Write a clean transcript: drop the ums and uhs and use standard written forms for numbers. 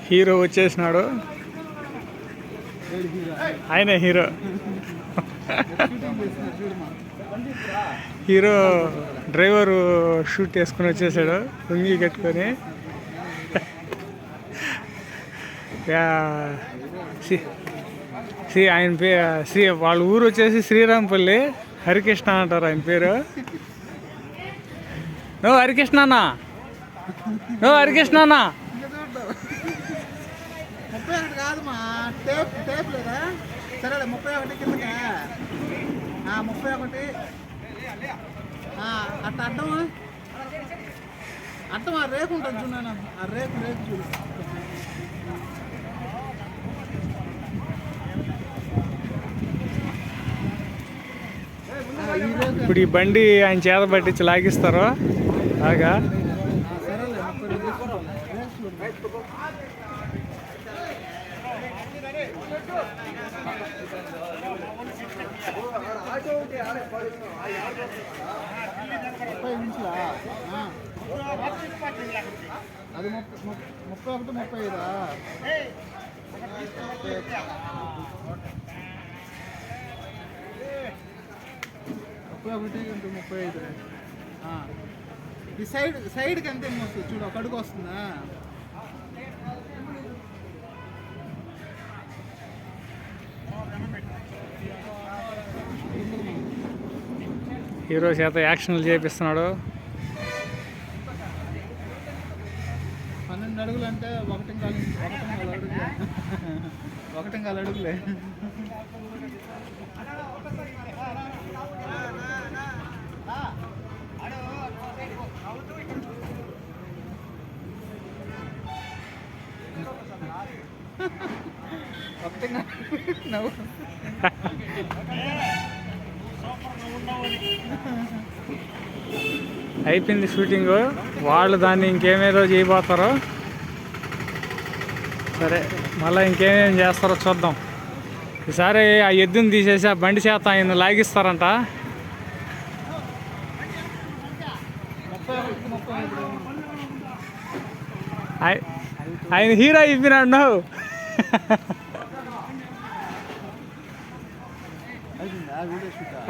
Hero వచ్చేసినాడు. ఆయనే hero. Hero driver shoot వేసుకుని వచ్చేసాడు లుంగి కట్టుకొని. ఆయన పేరు వాళ్ళ ఊరు వచ్చేసి శ్రీరాంపల్లి. హరికృష్ణ అంటారు ఆయన పేరు. నువ్వు హరికృష్ణనా? నువ్వు హరికృష్ణనా? 31 కాదమ్మా, టేప్ లేదా? సరేలే 31 కిందకే. 31 అట్ట అడ్డమా అడ్డం. ఆ రేకు ఉంటుంది చూడాను. ఆ రేకు చూడు. ఇప్పుడు ఈ బండి ఆయన చేత పట్టించి లాగిస్తారు బాగా. అది 31, 35. 35. ఈ సైడ్కి ఎంత వస్తుంది చూడు, ఒక అడుగు వస్తుందా? హీరో చేత యాక్షన్లు చేపిస్తున్నాడు. 12 అడుగులు అంటే 1.4 అడుగులే. అయిపోయింది షూటింగ్. వాళ్ళు దాన్ని ఇంకేమేదో చేయబోతారో. సరే, మళ్ళీ ఇంకేమేం చేస్తారో చూద్దాం. ఈసారి ఆ ఎద్దుని తీసేసి ఆ బండి చేత ఆయన లాగిస్తారంట. ఆయన హీరో అయిపోయినాడు.